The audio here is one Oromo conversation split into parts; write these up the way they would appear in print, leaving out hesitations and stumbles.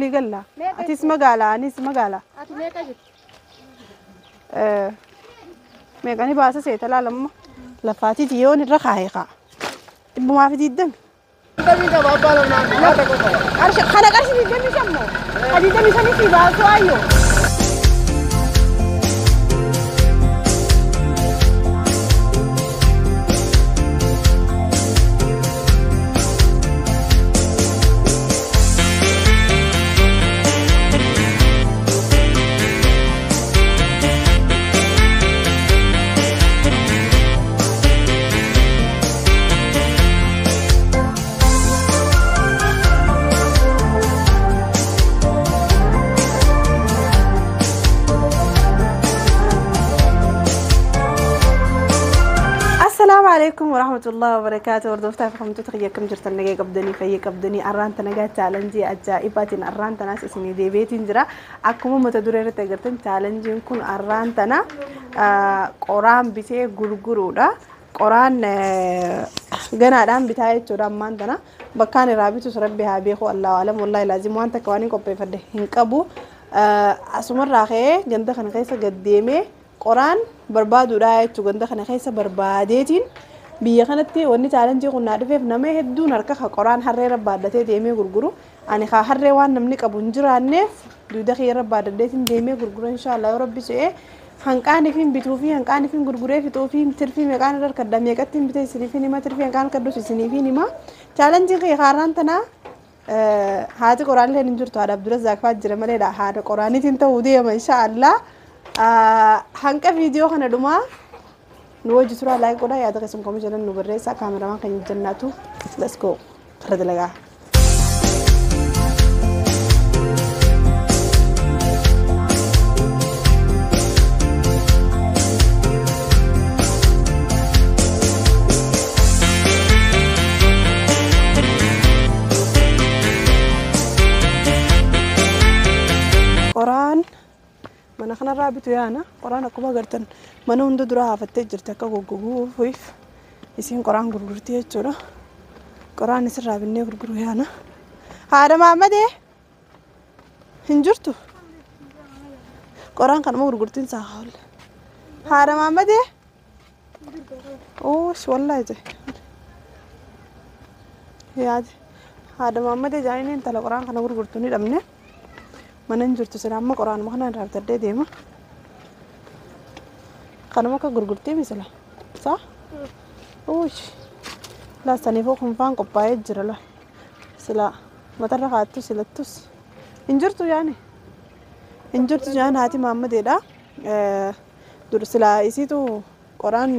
ولي قال لا أتسمع قالا أني اسمع قالا ميقاني باسا سيتلا لما لفاتي تيون الرخايقة تبو ما في جدا أرش خنا قرش في دمي شمو هذه دمي شمي في باسو أيو السلام عليكم ورحمة الله وبركاته. وردوفتها فيكم تتخيل كم جرت النجاة قبضني في قبضني أران تنجاة تالنجي أجائبات أران تناس اسمي دي بيت إنجرا أكمل متدورة تجرتن تالنجي يكون أران تنا قرآن بيته غرغرودا قرآن جنا دام بتاعي تورام مان تنا بكان رابط سربها بيخو الله أعلم والله لازم وانت كواني كوبي فده هنكبو أسمر راخي جنده خن خيسة قديمة قرآن بربادو راي تغنده خنا خيسة برباديتين بيخنتي وني تعلنجي قلنا دفيف نمي هدو نركخ قرآن حري ربادتي ديمي غرغرو أني خا حري وان نمنيك أبنجر النف دودا خي ربادتين ديمي غرغرو إن شاء الله يا ربي سئ هنكاني فين بتوفي هنكاني فين غرغري في توفي ترفي مكان در كدام يكتم بتاي سنيفيني ما ترفي هنكان كدو سنيفيني ما تعلنجي خي خاران تنا هذا قرآن اللي نجور تعرف درس زكاة جرمالي لا هذا قرآني تنتا ودي ما إن شاء الله هنكا فيديو خنا دوما نوجه سورة لايك ولا يا دقيقة سمكم جلنا نبرر كاميرا ما كان جناتو let's go خرد لقاه قرآن mana kana rabitu yana quraan akkuma gartan mana hunda dura haafattee jirti akka goggoguuf isiin quraan gurgurtii jechuudha quraan isin raabinee gurguru yana haadha Maammadee hin jirtu quraan kanuma gurgurtiin isaa haawle haadha Maammadee oosh wallahi je yaad haadha Maammadee jaaniin intala quraan kana gurgurtu ni dhabne manan jirtu sirama quraan makna raabtadee deema kanuma ka gurgurtee misala sa oosh la sanifoo kunfaan qophaa'ee jira la sila matarra kaattu silattus injirtu yaani injirtu jaan haati Maammadeedha dur sila isiitu quraan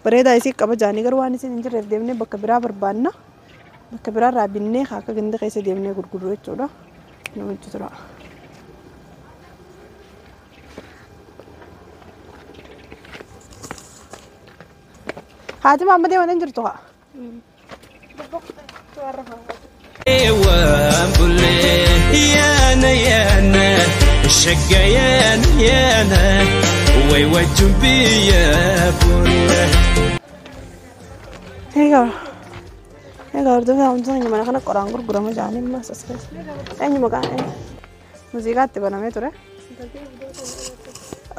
bareedaa isii qaba jaanii garuu waan isin injirreef deemnee bakka biraa barbaanna bakka biraa raabinee akka ganda keessa deemnee gurguruu jechuudha namatti tura هاتي Maammadee waan jirtu haa يانا يانا الشقيان يانا ويوجب بيا بولا هيا وردو فيها ونزاني ما نخنا قرآن غرغرة ما جاني ما سسكس أي مكان موسيقى تبنا ما ترى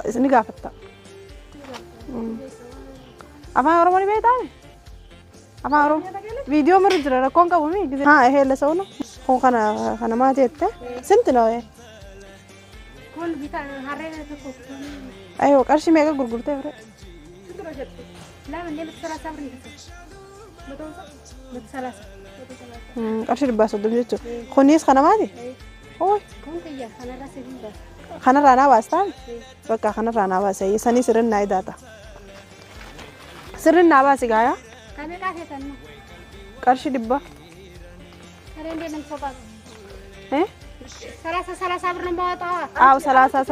إسني قافتا أما أروح ماني بيتاني أما أروح فيديو مرجع ركون كابومي ها إيه اللي سوونه هو خنا ما جيته سنتنا إيه كل بيتان هرّينا تكوك أيوة كارشي ميجا غرغرتة فرق لا من ليه بتسلاسة بريدة بتسلاسة كارشي رباسو دمجتو خنيس خنا ما دي أوه كم كيا خنا راسي بس خنا رانا باستان بقى خنا رانا باسي سني سرن نايداتا سرن ناباسي غايا كم كاسة تنو كارشي دبا هرّين دي من فوق إيه سلاسة برنامج أو سلاسة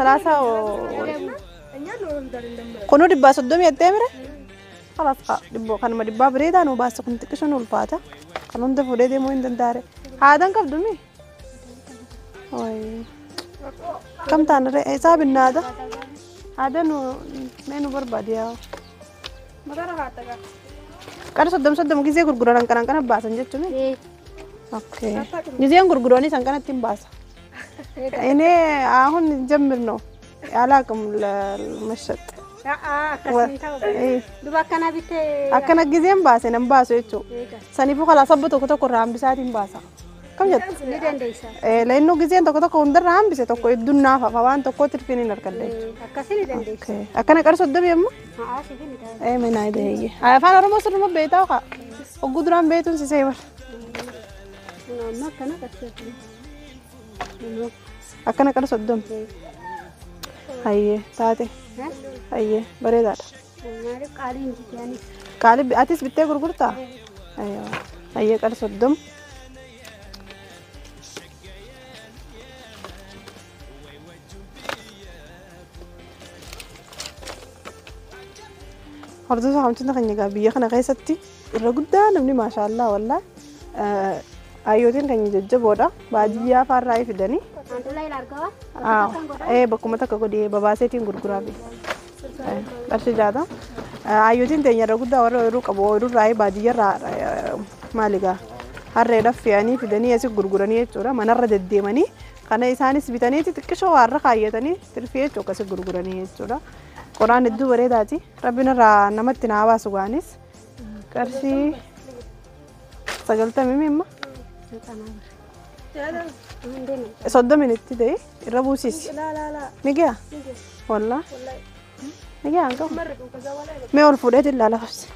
كنو دبا صدوم يتمر خلاص دبا كان ما دبا بريدا نو باس كنت كشنو الفاتة كانون ده فودي مو إندن داره هذا كم دومي أوي كم تانر حساب النادا هذا نو منو برباديا ما ترى هاتك كارو صدم كيسي غرغران كان باس نجت مي اوكي نيزيان غرغراني سان كان تيم باس እኔ አሁን ጀምር ነው አላውቅም ለመሸጥ dubakkana bitte akkana ጊዜም ባሰ ነን ባሰ እቹ ሰኒፉ خلاص ሰብቶ ከተቆ ራም ቢሳቲን ባሳ ከም ጀት ni dandeessa ለእኑ ጊዜን ተቆ ተቆ እንደራ ራም ቢሰ ተቆ ይዱና ፈፋዋን ተቆ ትርፊን ነርከለ akkasi ni dandeessa akkana ቀርሶ ደብየም sifini daa ምን አይደይ አፋን ኦሮሞ ስርሞ ቤታው ካ ኦጉድራን ቤቱን ሲሰይበር amma kana qarsheetu akkana ቀርሶ ደም አየ ታቴ አየ በሬዳዳ maaliif qaaliin jitaanis ቃል አቲስ ቢቴ ጉርጉርታ አየ አየ ቀርሶ ደም هردوس خمسين خنيجا قابية خنا غيستي الرجودة نمني ما شاء الله والله أيوتين خنيجا جبورة بعديها فراي في دني antulai larga إيه بكم تكودي باباسيتين غرغرابي برشة جادا أيوتين تاني الرجودة ورا روك أبو ورا راي بعديها مالكا هالريدا فياني في دني يسوق غرغراني تورا ما نرد الديماني خنا إنساني سبيتاني تكشوا ورا خايتاني ترفيه توكا سوق غرغراني تورا قرآن الدو وريداتي ربنا را نمتنا واسوغانيس كرسي سجلت ميمي ما صدق من التدي الربوسيس لا نجيا والله نجيا عنكو ما هو الفودات اللي على خفس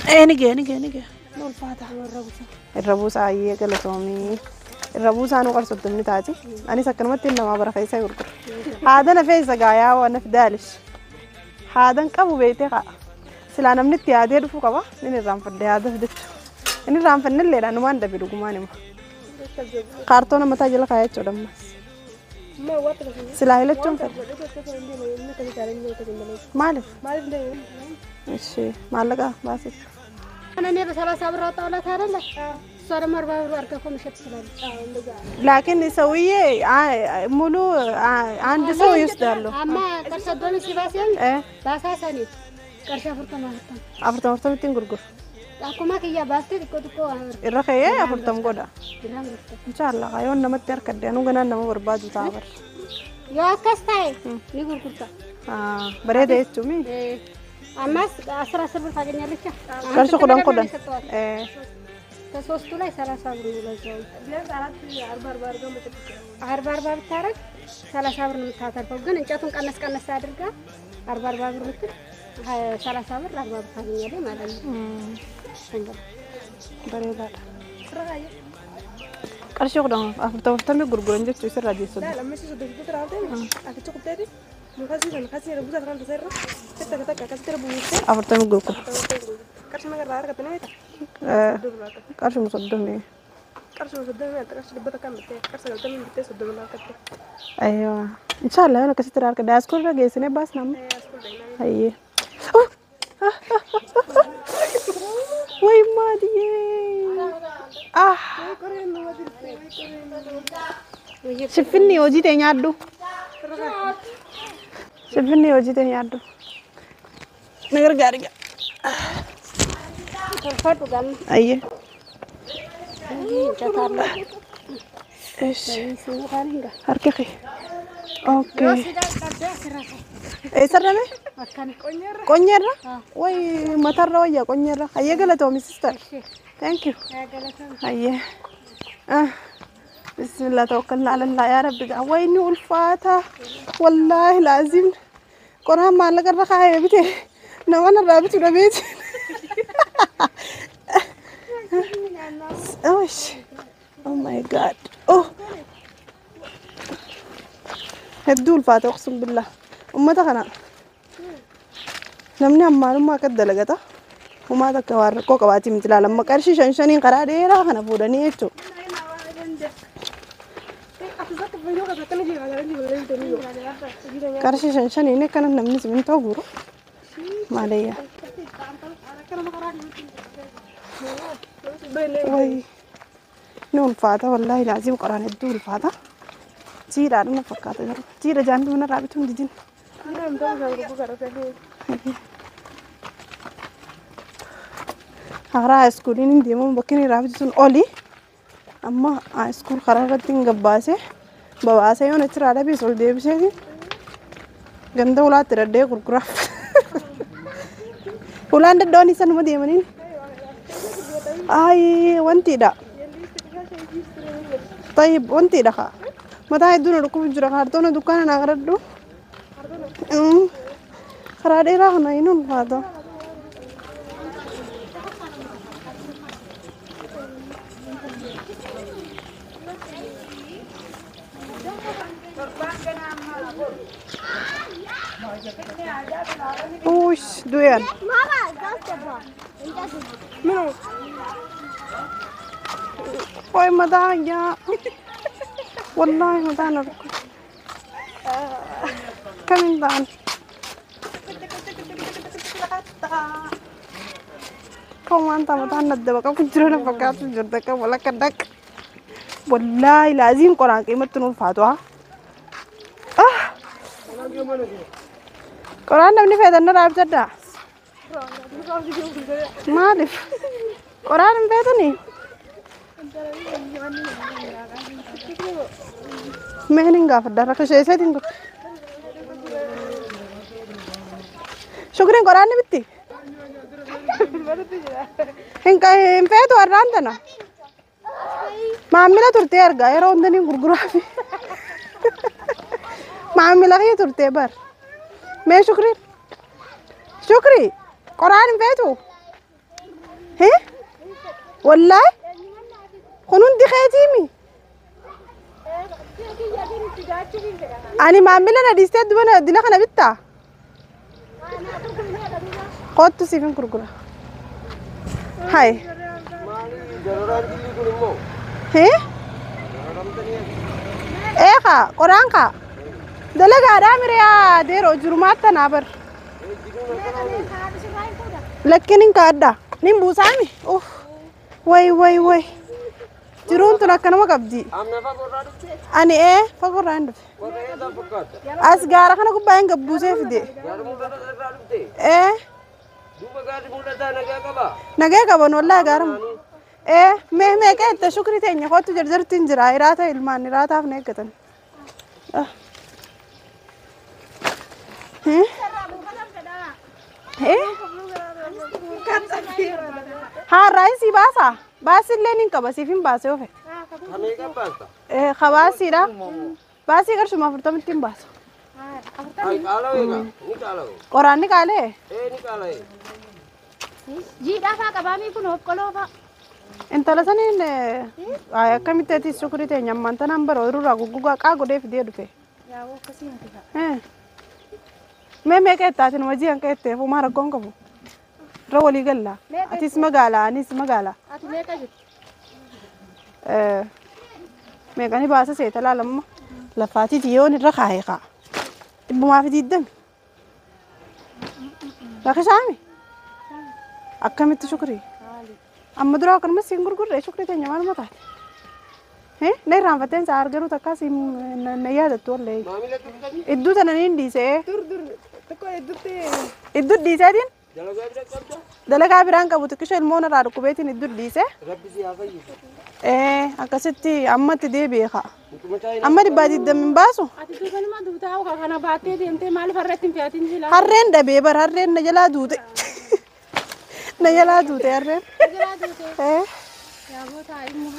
ايه نجيا نقول فاتح الربوسة ايه قلتومي الربوسة أنا قرصت الدم تاعتي أنا سكنت إنه ما برا خيسة يقول هذا أنا في سجايا وأنا في دالش هذا كابو بيتي خا سلانة من التيادي رفو كبا من الرام فدي هذا فدت إن الرام فن اللي لأنه ما عنده بيروق ما نما كارتون ما تاجي لك هاي تشودم سلاهي لتشوم فر مالف إيش مالك باسي أنا نبي سبعة صبرات ولا ثارة لا صار مرة أركبكم مشت سلام لكن سويه مولو عند سوي يستدلو أما كرشدوني سباسين إيه باساسني كرشة فرتما أفرتم تنقرقر aku mah kiya baste diko الرخية أفرتم قدا إن شاء الله غيون نمت تركض أنا قلنا نمو برباد وتعبر ya kastai ni gurkurta بريدة يتومي amas asra asra fagenya licha كرشة قدام ከሶስቱ ላይ 30 ብር ነው ለዛው ቢያንስ 40 ብር ታረግ 30 ብር ነው የምታተርፈው ግን እንጨቱን ቀነስ አድርጋ 40 ብር ምትል 30 ብር 40 ብር ታገኛለህ ማለት ነው በሬዳ ቀርሽው ቆዳም አፍተም ጉርጉር እንጂ እሱ ራዲ ሰደ ለምሽ ሰደ ቁጥር አውጣ አፍጭ ቁጥር مخازن ربوزة فرانت سيرة كتا كسر بوسة أفرتم جوكو كرش ما قرر عارك تنويت كرش مصدمي كرش لبته كم بتة كرش قلتم من بتة صدمنا كتة أيوة إن شاء الله أنا كسر عارك داسكول رجع سنة بس نام أيه وين ما دي شوفني وجي تاني عدو شوفني وجي تاني عدو نقدر قارجة كفرت وقام أيه إيش هركخي أوكي إيه سرنا كونيرة وي ما ترى ويا كونيرة هيا قالت تومي سيستر ثانك يو هيا بسم الله توكلنا على الله يا رب ويني والفاتة والله لازم قرها ما لقى الرخاية بتي نوانا الرابط ورابط اوش او ماي جاد اوه هدو الفاتة اقسم بالله امتا خنا نمني امالو ما كد لقتا وما تكوار كوكواتي مثل لما كرشي شنشنين قراديرا خنا فوداني يتو كرشي شنشنين كان نمني سمين توغورو ماليا وي نون فاتا والله لازم قران الدول فاتا جيرا دنا فكاتا جيرا جاندو من رابطهم ديجين هغرا اسكولين ديمو بكني رابطون اولي أما أسكول خرجت جباسة بواسة يوم ترى على بيسول دي بسيدي جنده ولا تردي كركراف ولا عند دوني سنة ما ديمانين أي وانتي دا طيب وانتي دا خا متى هيدونا ركوب جرا خارتونا دكان أنا غردو خرادي راهنا ينون هذا وش دويان منو وي مدايا والله مدانا كم دان كمان تمدان ندبك كجرنا فكات جردك ولا كدك والله لازم قران قيمه تنو فاتوا قران نبني فيدنا راب جدا ما أعرف قران فيدني مهنينغا فدارك شيء سيدين شكرا قران نبتي هنكا هم فيدو أرانتنا ما عملا ترتي أرجع يرون دني غرغرافي ما عملا هي ترتي بار ما شكري قرآن فيتو هي والله خنون دي خيتيمي أنا ما عملا نديستي دوبنا دينا خنا بيتا قط سيفين غرغرا هاي هي إيه كا قرآن كا دلगा ada मेरे यार देरो जुर्मात था ना पर लेकिन इनका अड्डा नहीं बुसामी ओह वही जुर्म तो ना करना कब्जी अने फकोरांड आज गारा खाना को बाइंग बुसे फिदे नगे कब नोला गारम मैं क्या इतना शुक्रिया थे इन्हें तो जर्जर तिंजरा इराता इल्मान इराता आपने कतन हाँ राइसी बासी लेनिंग का बसी फिर बासे हो फे खवासी रा बासी कर शुमा फुर्ता में तीन बास कुरान निकाले जी डाफा कबामी कुन होप कलोफा इंतलसन इन आया कमी तेती शुक्रिया थे न्यामंता नंबर और रुरा गुगा का गुडे फिर दे या वो कसी नहीं हैं मैं कहता थी नवजी अंक कहते हैं वो मारा कौन कबू रोली गल्ला अतिस मगाला अनिस मगाला मैं कहनी बासा से तला लम्मा लफाती जियोन रखा है का इब्बू माफी जिद्दन रखशामी अक्का मित शुक्री अम्मा दुरा कर मैं सिंगुर गुर रे शुक्री तेन्या मार मता हैं नहीं रामवतन सार गरु तक्का सिम नया दत्तो ले इद्दू तननी डी से इद्दू डी से दिन दलगा बिरान का बुत किशोर मोना रारू को बेती इद्दू डी से अकसती अम्मा ते दे बेखा अम्मा दी बाजी दम बासो अति तू कने मा दूता हो खाना बातें देते माल फरतिन प्यातिन जिला हर्रेन दे बेबर हर्रेन नजला दूते नजला दूते हर्रेन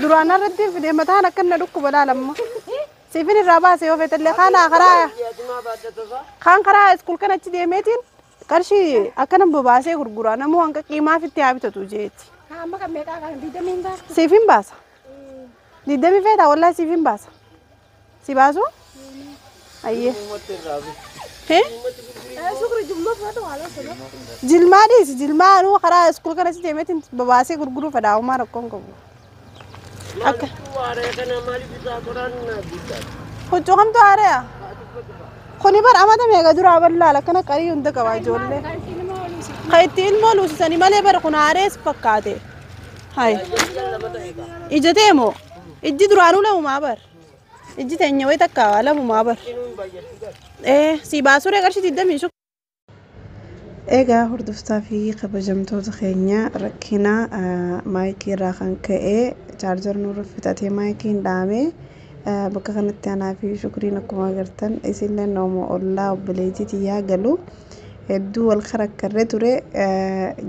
दुराना रद्दी फिदे मता नकन दुक्ku बलालम्मा सिफिन रबा से होवे तले खाना खराया खान खरा स्कूल कन अच्छी दे मेतिन करशी अकन बबासे गुरगुराना मु अंक कीमा फिते आबि तो तुझे हां मका मेका का दिदमिन बा सिफिन बासा दिदमी फेदा वल्ला सिफिन बासा सिबासो अये हैं शुक्र जुम्मा फटो वाला चलो जिल्मा रो खरा स्कूल कन अच्छी दे मेतिन बबासे गुरगुरु फदा मार कोन को अक कुछ हम तो आ रहे हैं खुनी पर आमा तो मेगा दूर आवर लाला कना करी उनका कवाई जोड़ ले खाई तीन मोल उस सनी मले पर खुनारे इस पक्का दे हाय इज्जत है मो इज्जत दुरानू ले उमा पर इज्जत है न्योय तक कावाला उमा पर सी बासुरे कर शी दिद्दा मिशु egaa hordoftaa fi kabajamtoota keenya rakkina maayikii irraa kan ka'e chaarjar nurra fitatee maayikiin dhaame bakka kanatti anaa fi shukriin akkuma agartan isinlee nooma ollaa obboleettii yaa galu hedduu wal karakkarre ture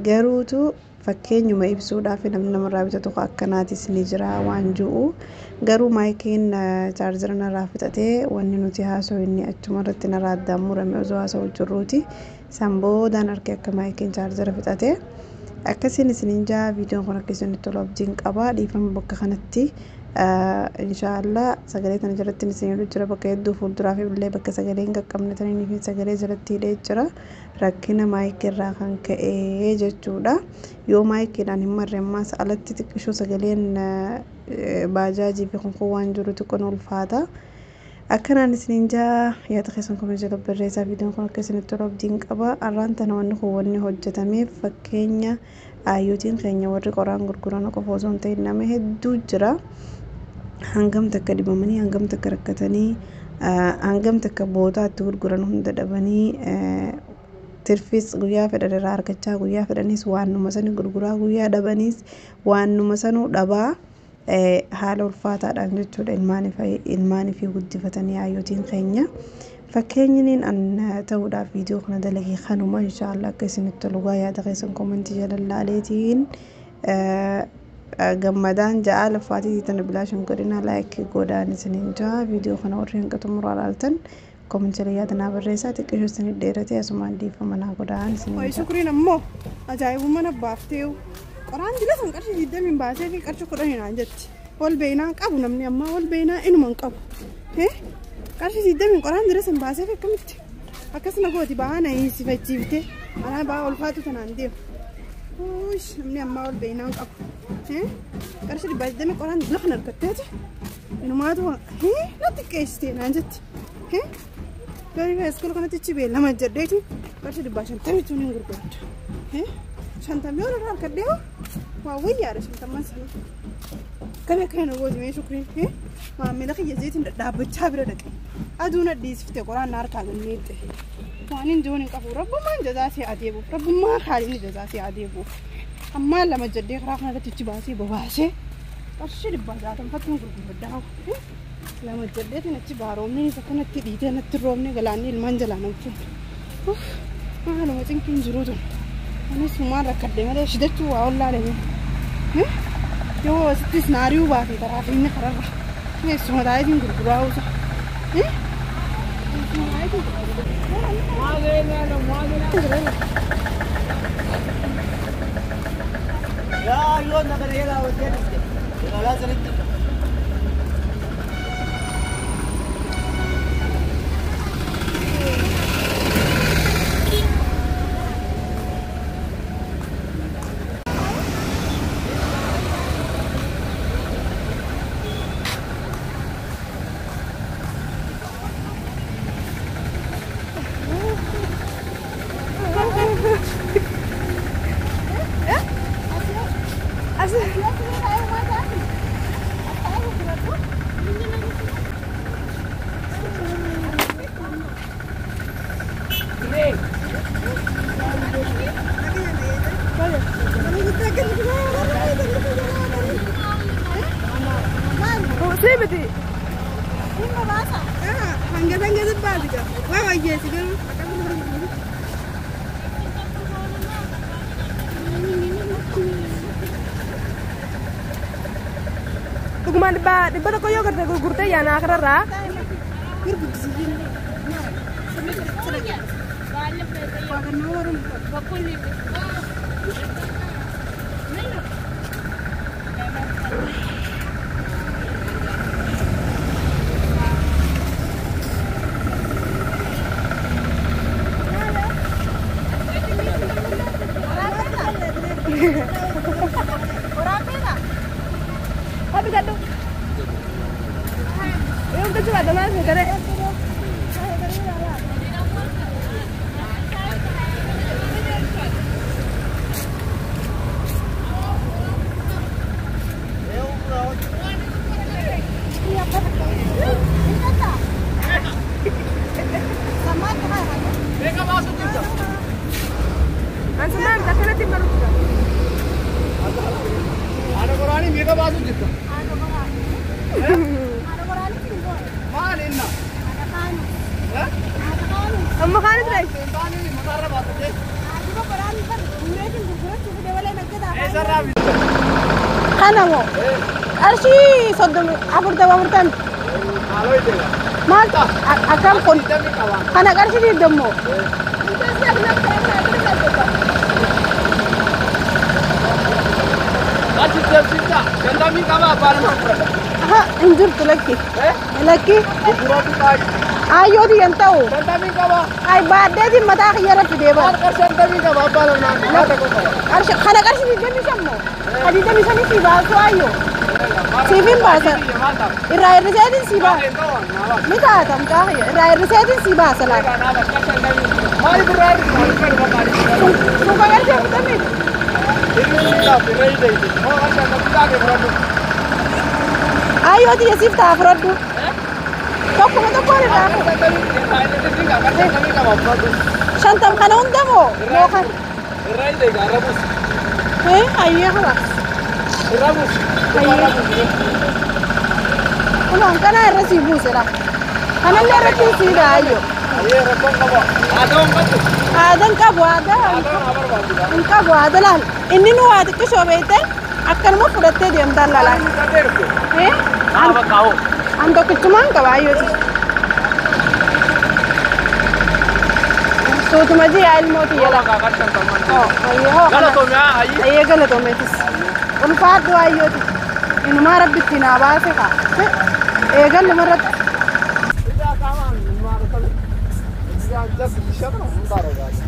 garuutu fakkeenyuma ibsuudhaaf namni namarraa bitatu akkanaatis ni jira waan jiru garuu maayikiin chaarjara narraa fitatee wanni nuti haasoo inni achuma irratti narraa addaan murame osoo haasoo jirruuti samboodaan arge akka maayikiin chaarjara fitatee akkasiin isiniin jaa viidiyoon kun akka isinitti tolu abdiin qaba dhiifama bakka kanatti inshallah sagalee tan jalatti isin jira bakka hedduu fuulduraa fi illee bakka sagalee hin qaqqabne taniin fi sagalee jalatti hidhee jira rakkina maayikii irraa kan ka'e jechuudha yoo maayikiidhaan hin marre ammaas alatti xiqqishoo sagaleen baajaajii fi kun waan jiru xiqqoon ulfaata akkanaan isiniin jaa yaada keessan kuma jala barreessaa viidiyoon kun akka isinitti tolu abdiin qaba arraan tana wanni hojjetameef fakkeenya ayyootiin keenya warri qoraan gurguran qofa osoo hin ta'in nama hedduu jira hangam takka dibamanii hangam takka rakkatanii hangam takka bootaatti gurguran hunda dhabanii tirfis guyyaa fedhan irraa argachaa guyyaa fedhanis waannuma sanii gurguraa guyyaa dhabaniis waannuma sanuu dhabaa haala ulfaataadhaan jechuudha ilmaanii fi guddifatanii ayyootiin keenya fakkeenyiin an ta'uudhaaf viidiyoo kana dalagee kanuma inshallah akka isinitti tolu yaada keessan koomentii jala laaleetiin gammadaan ja'a laffaatii tana bilaashan godina laayik godaan isiniin jaa viidiyoo kana warri hanqatu muraa laaltan koomentii jala yaada naa barreessaa xiqqishoo isinii dheerate asumaan dhiifama naa godaan isiniin jaa. Shukriin ammoo ajaa'ibummaa nabbaafteewu qoraan dila san qarshii 20 baasee fi qarshii 10 naan jetti wal beeynaan qabu namni ammaa wal beeynaa inuman qabu qarshii 20 qoraan dila san baasee fi akkamitti akkasuma gooti baana hiisifachiiftee anaa baa ulfaatu tanaan deemu namni ammaa wal beeynaan qabu qarshii 20 qoraan dila kan argatteeti inumaatu natti qeessitee naan jetti garii iskool kanatti ichi beellama jedheeti qarshii 50 tun hin gurguraddu shantamii ol irraa argadhee waa wayyaadha shantamman sana kamee kana gooti mee shukriin maamila kiyya zeetiin dhaabbachaa bira dhaqe aduun addiisifte qoraan na harkaa ganneette waan hin jiruun hin qabu rabbummaan jazaasee adeebuuf rabbummaa haaliin jazaasee adeebuuf ammaan lama jedhee karaa kanarratti ichi baasee bobaasee qarshii 60 fakkiin gurguraddaa lama jedheetiin achi baaroomni isa kanatti dhiitee natti roobne galaanni ilmaan jalaa namfuun maaluma cinqiin jiruutu ani sumaan rakkadde malee shidachuu waa ollaalame yoo asittis naari'uu baate karaa fi inni kararra meessuma taayitiin gurguraa usa Sibiti. Ini bahasa. Hanggat balik. Wah aja sih kan. Tukuman di bawah koyo kerja gurgurte ya nak rara. Gurgur sih. Orang pera. Tapi jatuh. Yung tujuh ada mana sekarang? Ada Qur'ani mega basu jitta. Maal inna? Amma khaanit ray. Tani madarra basu je. Kana mo. Arshi soddom afurta wamurtan. Alo idega. Maal akam kon. Dami kawa. Kana qarshi didammo. Achi jabsita. Dami kawa parma pura. Ha injurtu lakki. Lakki. Guratu kai. Ayo di entau. Dami kawa. Ay baade di mata khiyara fi deba. Ar kar dami kawa parma na. Mata ko kawa. Arshi kana qarshi didammi sammo. Hadi dami sani fi ba so ayo. Sifin ba sa. Irra irrisadin si ba. Mita tam ka khiyara. Irra irrisadin si ba sala. Mari berani. Mari berani. Suka qarshi didammi. Ayo dia sifta afrodu. Tokko ni dah. Shantam kana undamo. Lokan. Ayya khalas. Ulang kana rasibu sila. Kana le rasibu sila ayo. Adan kabu ada. Kabu ada lan. Inni nu waati ko shobete akkan mo fudatte dem dalala. Aba kawo. Ando kichuman ka bayo. So tumaji ilmo ti yala. Oh, ayo. Gala to me ayi. Ayo gala to me tis. Un faadu ayo ti. Inu mara bitina baase ka. Gal marat. Ida kaman mara tal. Ida just shakra mundaro gaas.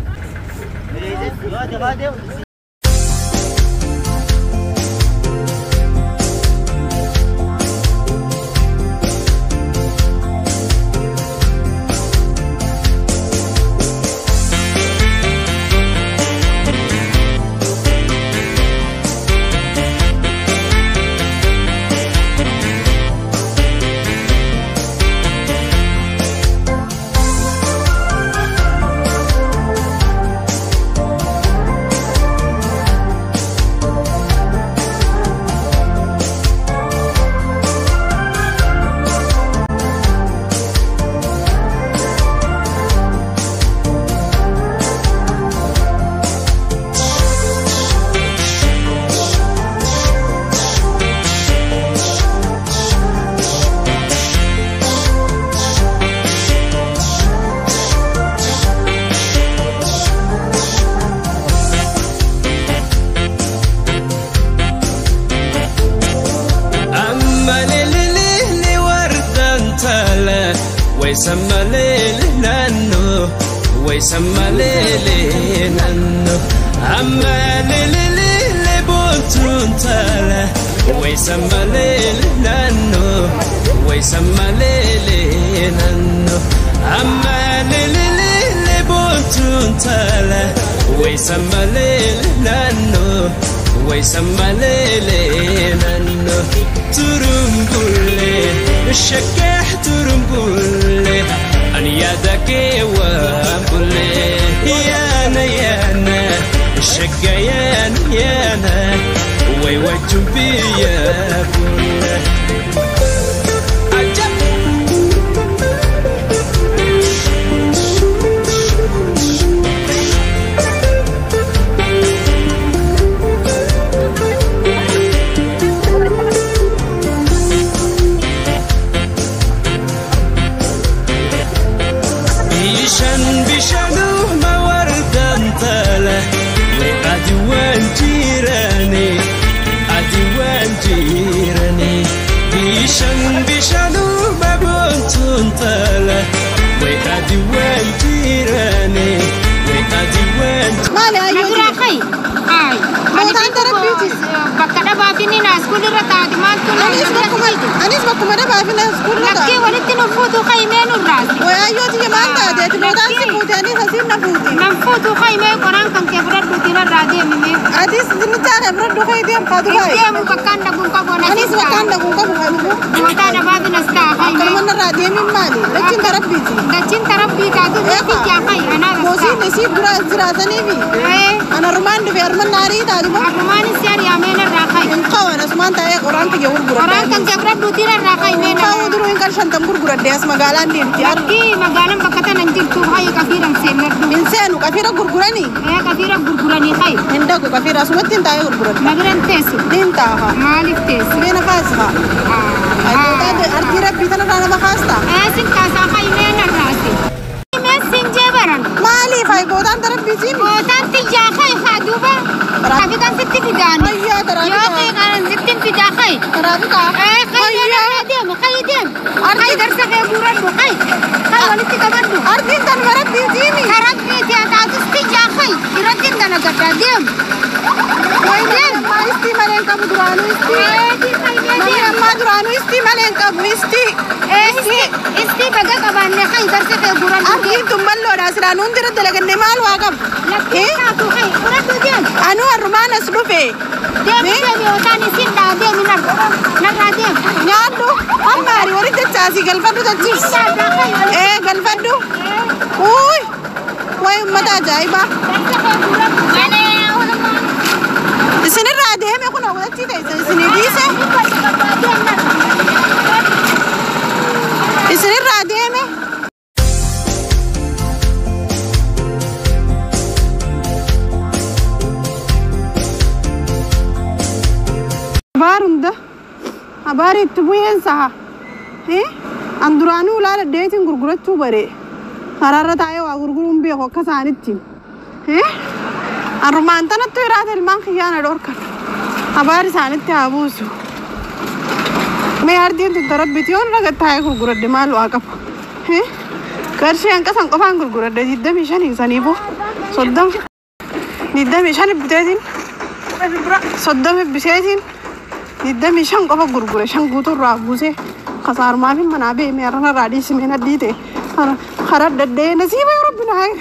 ويسمى ليل نانو ويسمى ليل نانو أما ليل بوتون تالا ويسمى ليل نانو ويسمى ليل نانو أما ليل بوتون تالا ويسمى ليل نانو ويسمى ليل نانو ترمبولي الشكاح ترمبولي أن يدك وابولي يانا الشكايان يانا ويوجب يا بولي بشانو ما وردان تالا وأدوان جيراني أدوان جيراني بشانو ما بنتون تالا وأدوان جيراني وأدوان مالي أيوة نقرأ خي هاي أنت ربيتي بكرة بافيني ناس كل رتاد ما أنا اسمكم أنا بعرف ناس كل لكي ولدت نفوتو خي مين الراس وأيوة تيجي ما أنت أديت ما تنسي فوتي أنا هسيب نفوتي نفوتو خي مين قران كم كبرت بتينا رادي مين أديس نتاعي برد خي ديم قادو هاي ديم بكان نقول كبونا أنا اسمكان نقول كبو هاي وكان بابي نسكا خي كمان رادي من مالي لكن ربيتي لكن تربي كاتو بيتي يا خي أنا موسي نسيب دراسة نبي أنا الرمان في أرمان ناري تادو الرمان السير يا مين الراقي إنقوا أنا سمان تايا قرآن كي يقول قرآن كان جبرت دوتين الراقي مين كاو درو إن كان شنتم قرقرة دياس مقالان دين كيار كي مقالن بكتة ننجل تو هاي كثيرا سيمر إنسان وكثيرا قرقراني كثيرا قرقراني هاي عندك كثيرا سمتين تايا قرقرة مقرن تيسو دين تاها مالك تيسو مين خاصها أرتي ربي تنا رانا بخاستا اسم كاسا هاي مين الراسي مين سنجبرن مالي فاي بودان تربي جيم بودان تيجا هاي خادوبا رابي كان ستي بداني أيها ترى يوكي كان ستي بدا هاي ترى خيدين هاي درسك يا بوران بخاي هاي ولتي كبدو أرتي تنا ربي جيمي ربي تيا تاتستي جا هاي يردين دنا قدام وين ما استي مالين كابو درانو استي ما درانو استي مالين كابو استي بقى كمان هاي درسك يا بوران أرتي تمبلو راسنا نندر دلقن نمال واقف إيه هاي بوران دين أنا الرومان أسلوفه ديم وتاني سيدا ديم نراديم نادو أماري وريد تاسي قلفدو تجيس إيه قلفدو ووي وي متى جايبة سن الراديم يكون أول تيجي سن ديسة سن الراديم بارم ده أباري تبوين سها إيه أندرانو لا لديتين غرغرة توبري حرارة تايو غرغرون بيه كسانتين إيه الرومان تنا تيرات المان خيانة دوركن أباري سانتي أبوسو ما يردين تدربتيون رجعت تايو غرغرة دمال واقف إيه كرشي أنك سانقفان غرغرة جدا ميشان إنساني بو صدام جدا ميشان بتاعين صدام بسيتين ندمي شان قفا غرغره شان غوتو رابوسه خسار ما في منابع ميرنا رادي سمينا ديته خرد ددي نصيب يا ربنا هاي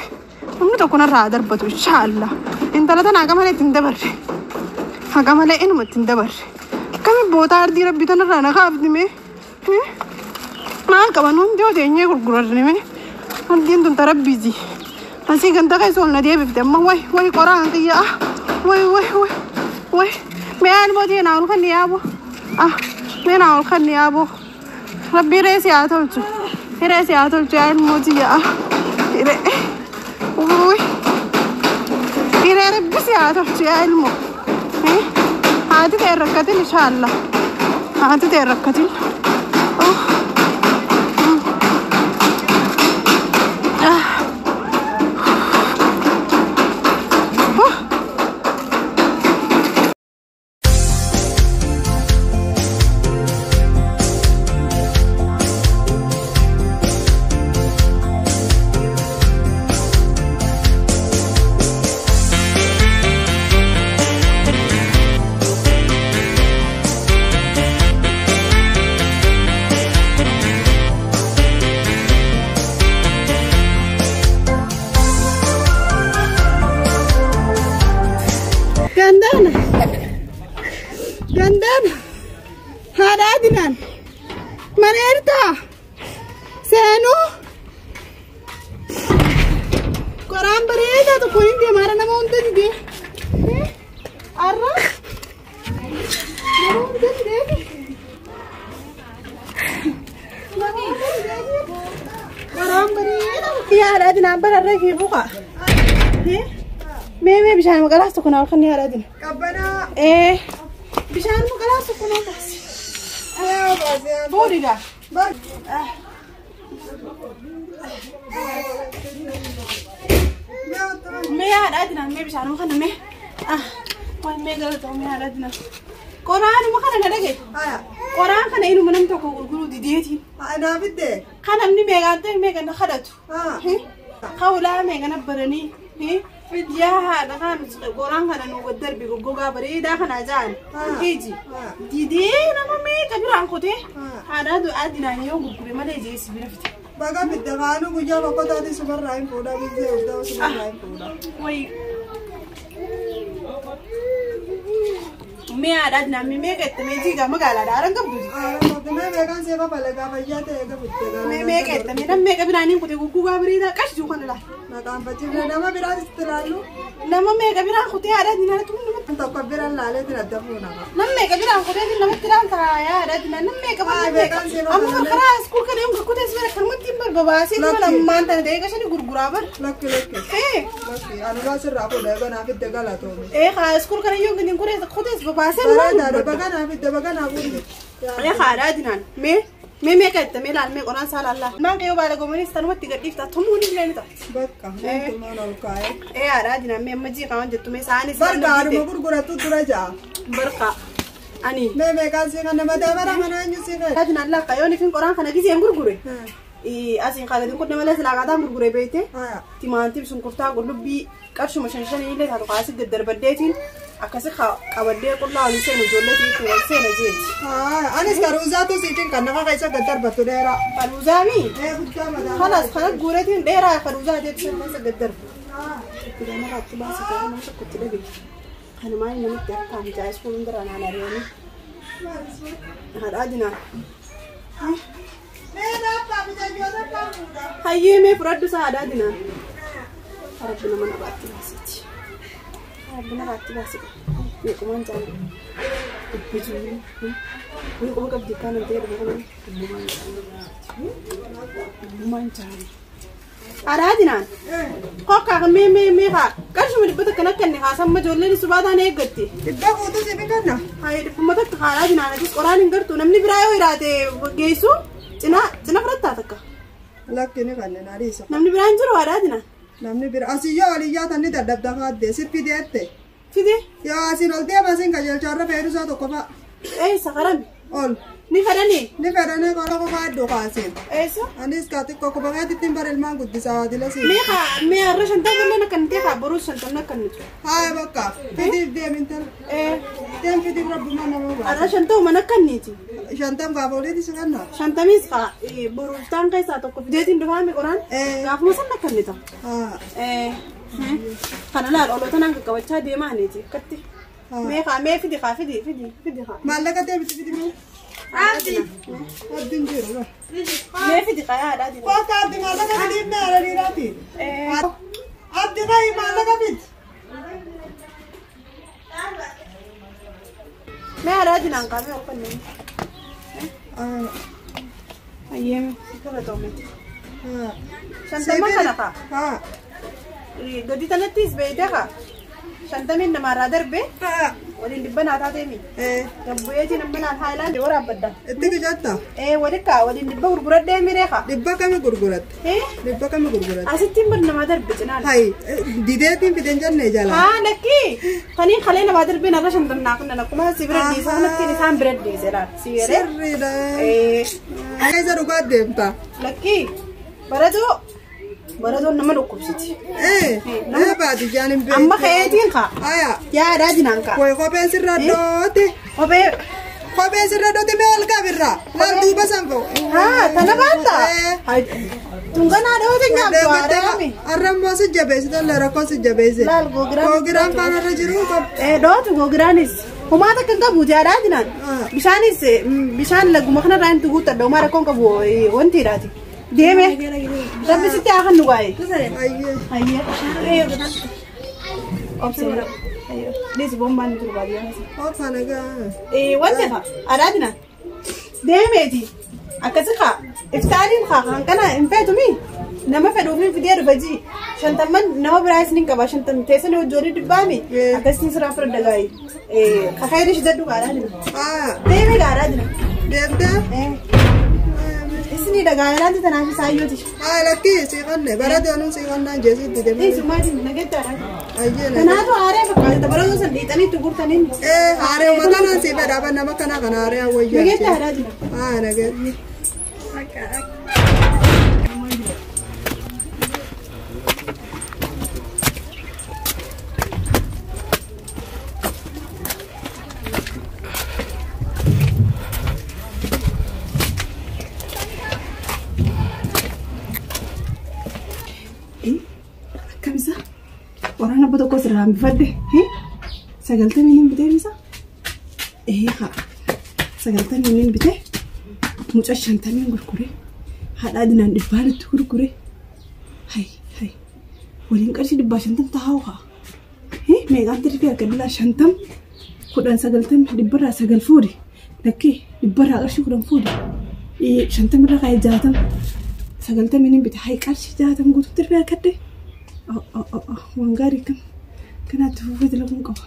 هم تكون رادر بتو ان شاء الله انت لا تناغمله تندبر هاغمله انو تندبر كم بوتار دي ربي تنرانا خافدي مي ما كبنون ديو دني غرغره نمي دين دون تربيزي اسي غنتا كايسول ندي بيدم وي قران يا وي مين بودي ناول خني أبو مين ناول خني أبو ربي راسي أتولتو راسي أتولتو يا المودي يا وي ربي سي أتولتو يا المو هاتي تركتين إن شاء الله هاتي تركتين gandana hada dinan manerta senu koran bareda to koin de mara nama unta de arra unta de koran bareda ya hada dinan barra fi buqa مي بيشان مقلاس تكون أول خني هرادين كبنا إيه بيشان مقلاس تكون بس بودي ده بس مي هرادين مي بيشان مخنا مي وين مي قالت مي هرادين قرآن مخنا ندقي قرآن خنا إنه منام تكون قلقلو ديتي أنا بدي خنا مني مي قالت مي قالنا خدته خاولا مي قالنا برني يا هذا كان قرآن كان نقدر بيجوجا بريدا كان أجان كيجي ديدي نما مي كبير عن كده هذا دو أدينا يوم بقول ما ليجي سبيرفتي بقى بالدخانو كجا بقى تادي سوبر راين بودا بيجي ودا سوبر راين بودا وي مي هذا أدينا مي كده ميجي كم قال هذا أرنب بدي Ultimate vegan se va para la caballa te ga bitte ga. Me qeetta me nam me qabiraaniin kute guggugaa biriida qashju kan la. Maqaan faccifne nama biraa istiraallu. Nama me qabiraan kutee aadaa dinaa tum nama. Tokko biraan laalee tira dafuuna. Nam me qabiraan kutee din nama tiraan taa yaa aadaa dinaa nam me qabiraan. Amma karaa iskuul kan eeguun kutee sibira kan mutti barbabaasee nama lammaan tana ta'ee qashani gurguraa bar. Lakki. Lakki anu baa sirraa fuudhee banaa fidde galatoome. Kaa iskuul kan eeguun gadiin kutee babaasee Bareedaadha baganaa fidde baganaa fuudhe. Kaa aadaa dinaan me qeetta me laal me qoraan saa laallaa. Maan qeeyoo baala gomonis tanumatti gadhiiftaa tumuun illee ni ta'a. Bakka mootummaan ol kaa'ee. Aadaa dinaan me amma jiiqaman jettu me saanis. Bargaadhuma gurgurattu dura ja'a. Barqa ani. Me meeqaan si kan nama daabara mana eenyu si kan. Aadaa dinaan laakka yoo nifin qoraan kana giseen gurgure. Asiin qaagadin kun nama lees laaqataan gurgure beekte. Timaantiin sunkurtaa qullubbii qarshuma shan illee taatu kaasii daddarbaddeetiin akkasii qabaddee qullaa waliin seenu ijoolleetii itti wal seena jeeti. Anis karuuzaatu siitiin kan nafa keessa daddarbattu dheeraa. Karuuzaami? Kanas kanas guureetiin dheeraa karuuzaa jeetu san keessa daddarbu. Itti gama raatti baasii ta'ee nama tokkotti dhabe. Kanumaan namitti akka mijaa'is kun hundara naan ari'anii. Haadhaa dinaa. Hayyee mee fudhadhu isaa aadaa dinaa. Rabbi nama nabaatti baasiti. Rabbi nabaatti baasiti. Meequmaan jaallu. Dubbisuu. Meequma qabdi kan hin ta'e dhufu dubbumaan jaallu. Aadaa dinaan. Hokkaa kan mee haa qarshuma dhibbata kan akka inni haasamma ijoolleen subaataan eeggatti. Dhibba guutuu si biqilna. Hayyee dhibbuma takka aadaa dinaan atis qoraan hin gartuu namni biraa yoo hiraate geessu cina fudhattaa takka. Lakki ni kanneen adiisa. Namni biraan jiru aadaa dinaan. Namni bira asiyyaa waliyyaa tanni daddabda kaadde sirpi deette. Fide? Yoo asiin ol deema siin qajeelchaarra feerusaa tokko fa'a. Eessa karami? Ol. Ni fedhanii? Ni fedhanii qora qofa iddoo kaasiin. Eessa? Anis kaati kokko bageetti ittiin bara ilmaan guddisaa waadila siin. Mee har'a shantaa billee akka nitee haa boruus shantamni akka nitu. Haaya bakka fidiif deemin tala. Deem fidiif rabbumaa nama baasa. Har'a shantaa mana akka niiti. Shantam gaafa oliiti si kannaa. Shantamiis haa boruustaan keessaa tokko fideetiin dhufaame qoraan gaafuma san akka nita. Kana laal oloota naan qaqqabachaa deemaa niiti akkatti. Mee fidi haa. Maallaqa deebiti fidi mee. Abdiin jiru. Mee fidi haa aadaa jiru. Kooka abdi maallaqa fidiif mee ala dhiiraati. Abdi qayi maallaqa fidi. Mee aadaa dinaan qaamee ol kanneen. Ayyeeme kana toomete. Shantama kana haa. Gadi tanattis beeyte haa. Shantamiin namarraa darbe waliin dhibba naa taateemi. Gabbuyeetiin amma naan haayilaandi waraabbadda. Itti gijatta? Walikaa waliin dhibba gurguradhee miree haa. Dhibba kami gurguratte? Dhibba kami gurguratte? Asittiin bad namaa darbe cinaan. Hayi dideetiin fideen jennee jala. Haa lakkii kaniin kalee namaa darbeen har'a shantamnaa kun akkuma si bira dhiisa kanattiin isaan bira dhiisedhaan. Sirriidha. Akka isa dhugaa deemta? Lakkii baradoon nama dhukkubsiti. Nama baadiyyaan hin beekne. Amma ka'eetiin kaa. Yaa aadaa dinaan kaa. Kopheen sirra doote. Kopheen sirra doote mee ol qabirraa. Laal duuba sanfoo. Tana baata. Tunganaa dhoote nyaattu haadhaami. Arrammoo si jabeessite rakkoo si jabeesse. Laal googiraan. Googiraan faanarra jiru. Dhootu googiraanis. Humaa takka hin qabuuti aadaa dinaan. Bishaan lagguma kanarraa hin tuguuttadha. Humaa rakkoon qabu wantiidhaati. Deeme. Rabbi sitti haa kan nu baay'ee. Hayyee. Obseera. Deesi bombaan ni jiru baadiyyaa. Obsa nagaa. Wanti haa aadaa dinaan. Deemeeti. Akkasi haa iftaaniin haa kan kana hin feetumi. Nama fedhuufiin fidee dhufa jii. Shantamman nama biraa isiniin qaba shantamni teessanii hojjoolii dhibbaami. Akkasiin siraa fira dagaayii. Kakaayirii shidaddu aadaa dinaan. Deemee aadaa dinaan. Deemtee? Isni dagaa laanti tanaaf isaayyooti. Lakkii siiqanne bara doonuun siiqannaan jeesitti deemee. Sumaatiin nagettaadha. Kanaatu haaree fakkaata baratoo san dhiixanii itti gurtaniin. Haaree uummataa naan sii fedhaa nama kanaa kan haaree hawwayyaa. Nagettaadhaa jira. Nagetti. Kamisa waraana abba tokko sirraa hambifadde sagaltamii hin bitee misa haa sagaltamii hin bitee mucaa 50 gurgure haadha dinaan dhibbaanitti gurgure hay waliin qarshii 50 taa'uha meeqaan tirfii akka bilaa 50 kudhan 90 dhibbarraa 9 fuudhi lakkee dhibbarraa qarshii 10 fuudhi 50 irraa kaa'ee 60 90 hin bita hay qarshii 60 guutuu tirfii akkadde waan gaarii kanaatti fuufee dalaguun qaba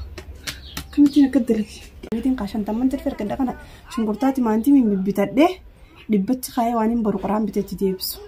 kamittiin akka dalage mitiin qaashan tamman tirfii akkadda kana shunkurtaati maantii min bibbitadhee dhibbatti kaayee waan hin boru qoraan biteetti deebisu.